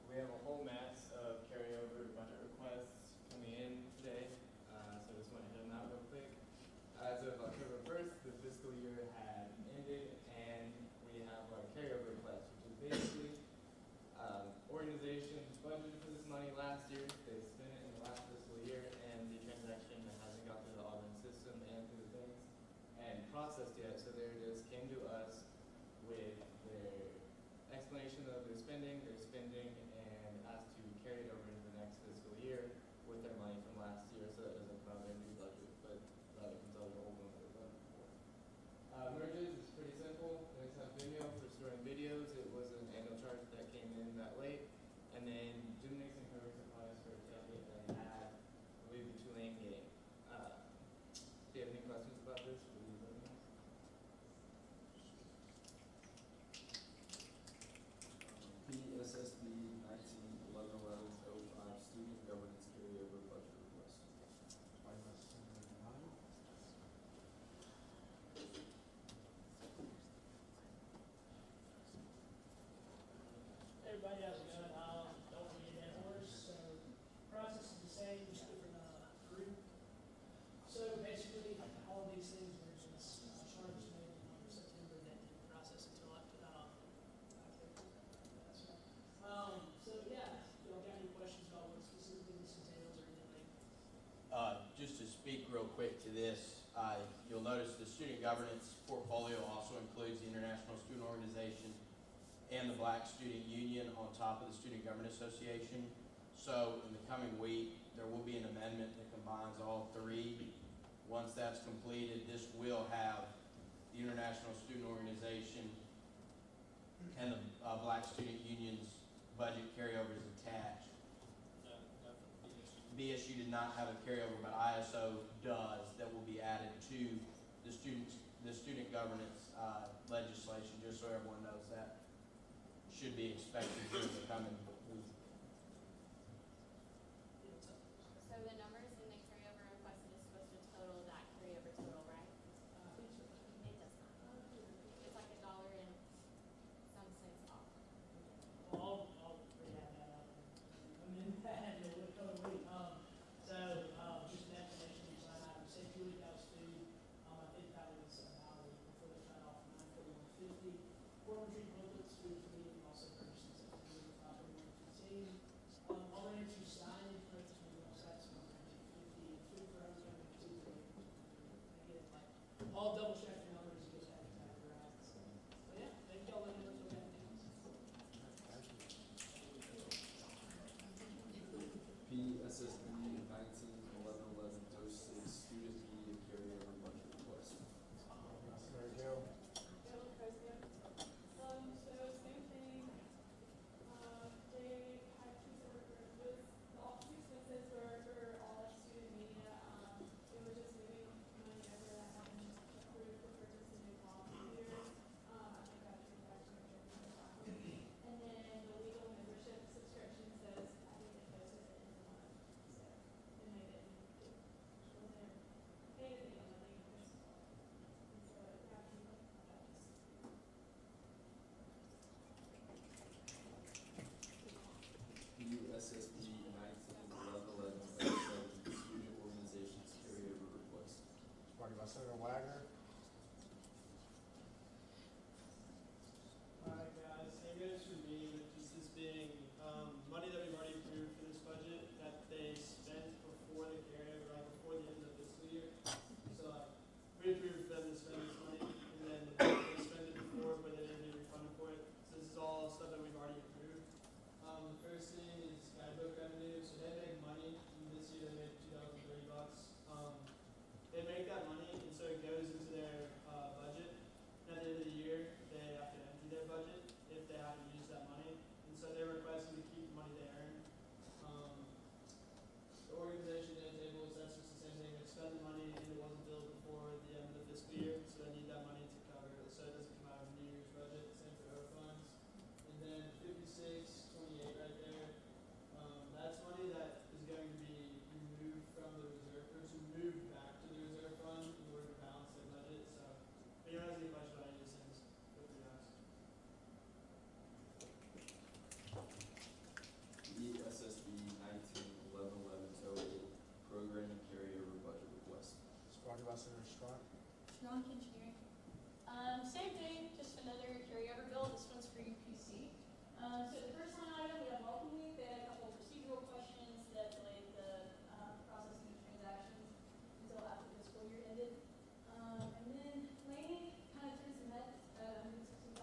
We have a whole mass of carryover budget requests coming in today, so I just want to hit them out real quick. As of October 1st, the fiscal year had ended, and we have our carryover request, which is basically organizations budgeted for this money last year. They spent it in the last fiscal year, and the transaction hasn't got through the Auburn system and through the banks and processed yet. So there it is, came to us with their explanation of their spending, and asked to carry it over into the next fiscal year with their money from last year, so that doesn't come out of their new budget, but rather comes out of their old one that they've done before. Merges is pretty simple. Next time Vimeo for storing videos, it was an annual charge that came in that late. And then Doomix and Cover supplies for tailgate that I had, I believe the Tulane game. Do you have any questions about this? PSSB 19111105 student governance carryover budget request. Brought to you by Senator Donato. Hey everybody, how's it going? Don't want to get ahead of horse, so process is the same, just different group. So basically, all of these things were just charges made in September that didn't process until October. So yeah, y'all got any questions about what specifically this entails or anything like? Just to speak real quick to this, you'll notice the student governance portfolio also includes the International Student Organization and the Black Student Union on top of the Student Government Association. So in the coming week, there will be an amendment that combines all three. Once that's completed, this will have the International Student Organization and the Black Student Union's budget carryovers attached. BSU did not have a carryover, but ISO does, that will be added to the student governance legislation, just so everyone knows that should be expected during the coming week. So the numbers in the carryover requested is supposed to total that carryover total, right? It does not. It's like $1 and some cents off. Well, I'll rehab that up and amend that in the coming week. Just an explanation of line item, say Julie House food, I think that was hourly before they cut off $941.50. Portland Tree Booklets, food for me, also purchased in September, $541.50. Senator Wagner. Alright guys, same goes for me, with just this being money that we've already approved for this budget that they spent before the carryover, like before the end of the fiscal year. So we approved them to spend this money and then they spent it before but they didn't get refunded for it. So this is all stuff that we've already approved. The first thing is guidebook revenue. So they make money, and this year they made $2,030. They make that money and so it goes into their budget. And at the end of the year, they have to empty their budget if they haven't used that money. And so they're requesting to keep the money they earn. The organization and tables, that's just the same thing. They spend the money and it wasn't billed before the end of the fiscal year, so they need that money to cover it so it doesn't come out of New Year's budget. Same for our funds. And then 5628 right there. That's money that is going to be removed from the reserve, or to move back to the reserve fund in order to balance their budget. So if anyone has any questions about any of these things, feel free to ask. ESSB 19111108 program carryover budget request. Sponsored by Senator Strunk. Strong engineering. Same thing, just another carryover bill. This one's for UPC. So the first line item, we have welcome week. They had a couple of procedural questions that delayed the processing of transactions until after the school year ended. And then Laney kind of turned some heads at $160,000.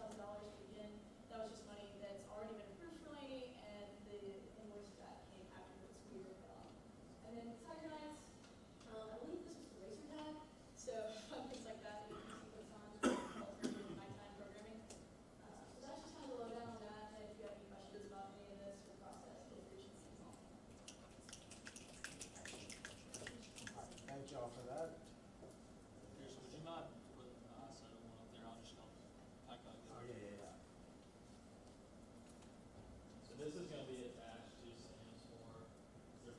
Again, that was just money that's already been approved for Laney, and the invoice for that came after the school year cut off. And then Tiger Nights, I believe this was the racer tag, so things like that that UPC puts on alternative nighttime programming. So that's just kind of the lowdown on that, and if you have any questions about any of this or process, feel free to see them all. All right, thank y'all for that. Pierce, would you mind putting the ISO one up there? I'll just help. I got it. Oh, yeah. So this is going to be attached to Sam's for the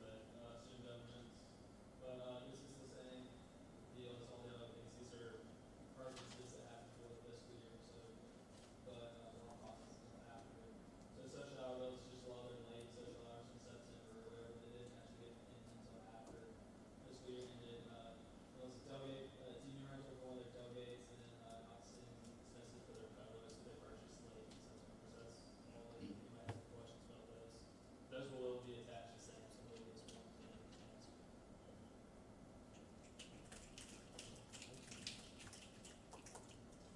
student governments, but this is the same deal as all the other things. These are purchases that happen for the fiscal year, so but we're on process after. So social hours just while they're late, social hours in September or whatever, they didn't actually get in until after fiscal year ended. There was a tailgate, TV rental for one of their tailgates, and then Austin expenses for their photos, so they purchased late in September. So that's all that you might have questions about those. Those will be attached to Sam, so we'll just want to answer.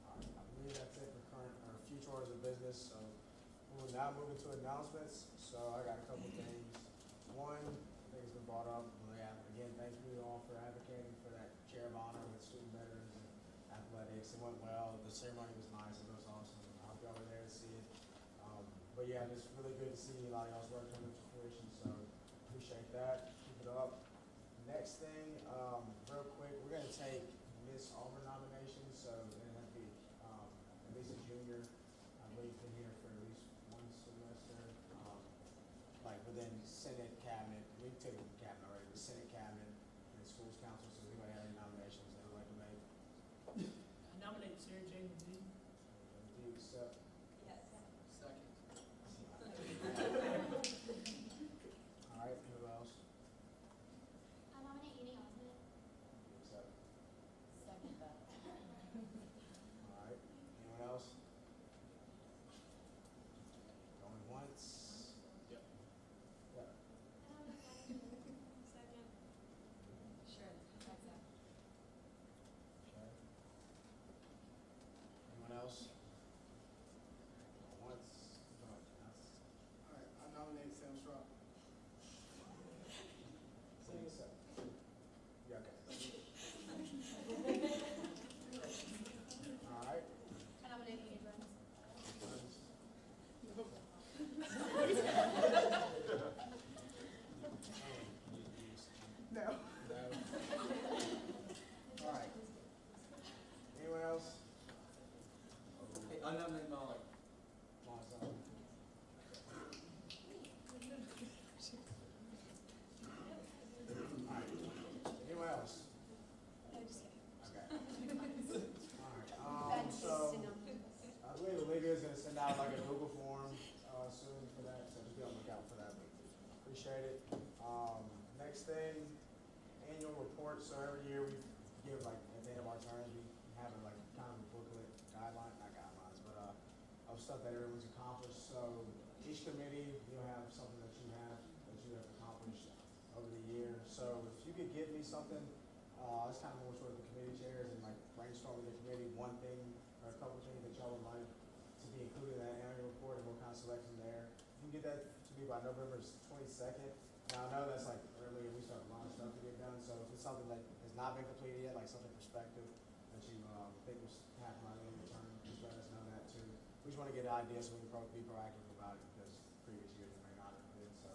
All right, I believe that's it for current or future orders of business. So we'll now move into announcements. So I got a couple things. One, I think it's been brought up. Again, thank you all for advocating for that chair of honor with student veterans and athletics. It went well. The ceremony was nice. It was awesome. I hope y'all were there to see it. But yeah, it's really good to see a lot of y'all's work coming to fruition. So appreciate that. Keep it up. Next thing, real quick, we're gonna take Miss Auburn nominations. So it has to be at least a junior. I believe been here for at least one semester. Like within Senate cabinet, we took it from cabinet already, the Senate cabinet and schools council. So does anybody have any nominations they would like to make? I nominate Sarah Jane Levine. Do you accept? Yes. Second. All right, who else? I nominate Uni Osmond. Do you accept? Second that. All right, anyone else? Going once? Yep. Yeah. Second. Sure, that's that. Okay. Anyone else? Going once? Going twice? All right, I nominate Sam Straw. Do you accept? Yeah, okay. All right. I nominate Uni Burns. No. No. All right. Anyone else? Hey, I nominate Molly. Monson. All right. Anyone else? No, just kidding. Okay. All right. So I believe Olivia is going to send out like a Google form soon for that, so just be on the lookout for that. Appreciate it. Next thing, annual report. So every year we give like at the end of our terms, we have like kind of a booklet, guideline, not guidelines, but of stuff that everyone's accomplished. So each committee, you'll have something that you have accomplished over the year. So if you could give me something, it's kind of more sort of the committee chairs and like brainstorming the committee, one thing or a couple things that y'all would like to be included in that annual report, and we'll kind of select from there. You can get that to me by November 22nd. Now, I know that's like early and we start a lot of stuff to get done, so if it's something that has not been completed yet, like something perspective that you think was happening by the end of the term, just let us know that too. We just want to get ideas so we can be proactive about it because previous years it may not have been. So,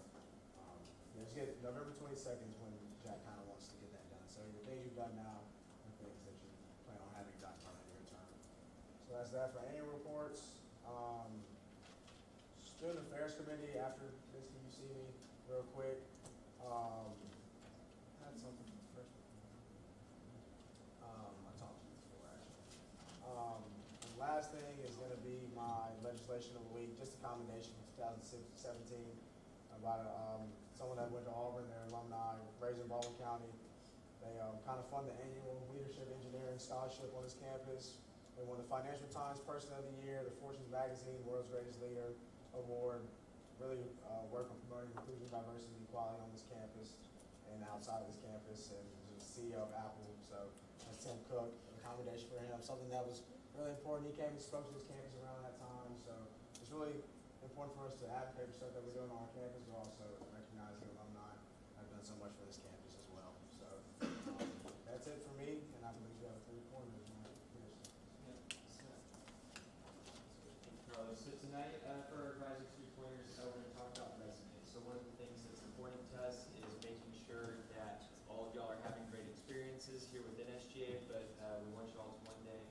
yeah, just get November 22nd is when Jack kind of wants to get that done. So the things you've done now and things that you plan on having done by the end of your term. So that's that for annual reports. Student Affairs Committee, after this, can you see me real quick? Had something first. I talked to you before, actually. And last thing is going to be my legislation of the week, just a commendation for 2017 about someone that went to Auburn, their alumni, raised in Baldwin County. They kind of fund the annual Leadership Engineering Scholarship on this campus. They won the Financial Times Person of the Year, the Fortune Magazine World's Greatest Leader Award. Really work on promoting inclusion, diversity, and equality on this campus and outside of this campus. And he's the CEO of Apple, so that's Tim Cook. An accommodation for him, something that was really important. He came and spoke to this campus around that time, so it's really important for us to advocate for stuff that we're doing on our campus, but also recognize the alumni have done so much for this campus as well. So that's it for me, and I believe you have 3 pointers. Carlos. So tonight, for our advisory 3 pointers, we're going to talk about resumes. So one of the things that's important to us is making sure that all of y'all are having great experiences here within SGA, but we want you all to one day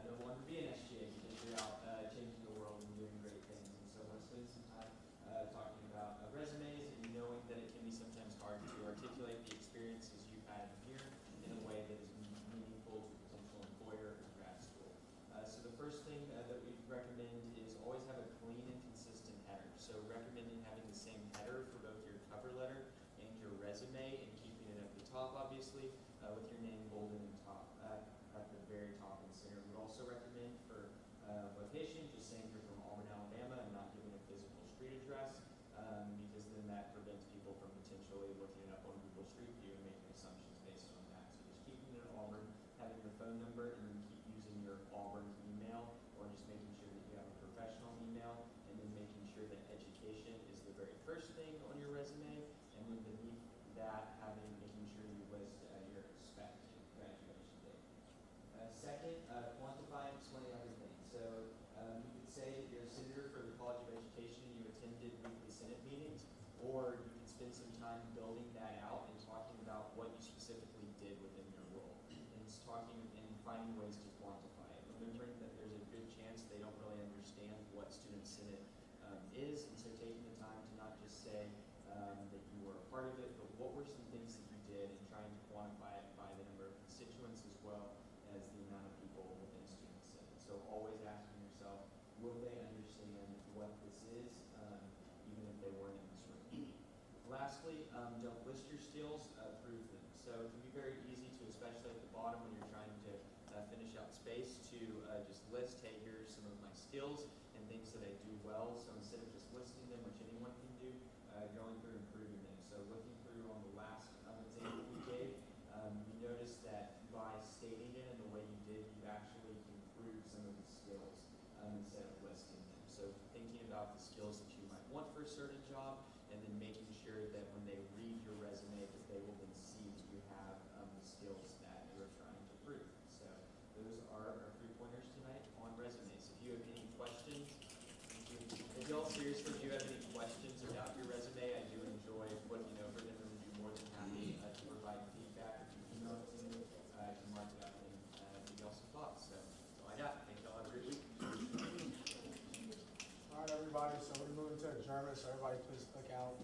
no longer be an SGA because you're out changing the world and doing great things. And so let's spend some time talking about resumes and knowing that it can be sometimes hard to articulate the experiences you've had here in a way that is meaningful to a potential employer or grad school. So the first thing that we recommend is always have a clean and consistent header. So recommending having the same header for both your cover letter and your resume and keeping it at the top, obviously, with your name bolded and top at the very top and center. We would also recommend for location, just saying you're from Auburn, Alabama, and not giving a physical street address, because then that prevents people from potentially looking it up on Google Street View and making assumptions based on that. So just keeping it in Auburn, having your phone number, and then keep using your Auburn email, or just making sure that you have a professional email, and then making sure that education is the very first thing on your resume, and then beneath that, making sure you list your expected graduation date. Second, quantify and explain everything. So you could say that you're a senator for the College of Education, you attended weekly Senate meetings, or you could spend some time building that out and talking about what you specifically did within your role, and it's talking and finding ways to quantify it. Remembering that there's a good chance they don't really understand what Student Senate is, and so taking the time to not just say that you were a part of it, but what were some things that you did, and trying to quantify it by the number of constituents as well as the amount of people within Student Senate. So always asking yourself, will they understand what this is, even if they weren't in this room? Lastly, don't list your skills, prove them. So it can be very easy to, especially at the bottom when you're trying to finish out space, to just list, hey, here's some of my skills and things that I do well. So instead of just listing them, which anyone can do, going through and proving them. So looking through on the last example we gave, you notice that by stating it in the way you did, you actually improved some of the skills instead of listing them. So thinking about the skills that you might want for a certain job, and then making sure that when they read your resume, that they will then see that you have the skills that you're trying to prove. So those are our 3 pointers tonight on resumes. If you have any questions, if y'all seriously do have any questions about your resume, I do enjoy looking over them and would be more than happy to provide feedback. If you email it to me, I can mark it up and give y'all some thoughts. So that's all I got. Thank y'all. Have a great week. All right, everybody, so we're moving to adjournment, so everybody please click out.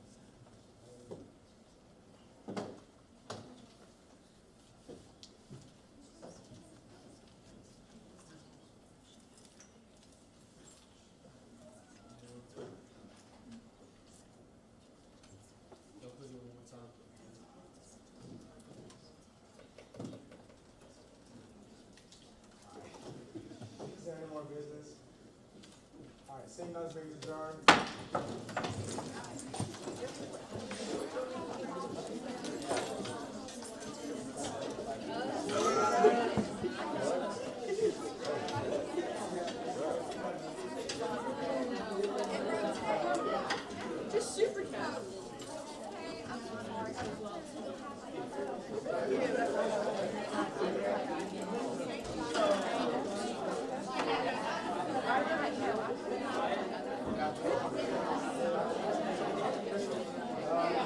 seeing none, meeting adjourned. Just super casual.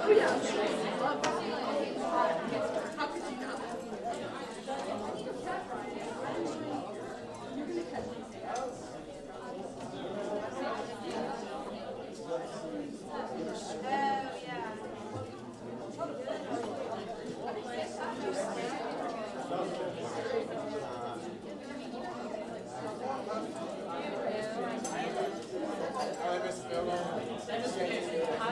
Oh yeah. How could you not? You're gonna cut these out. All right, Mr. Bill. I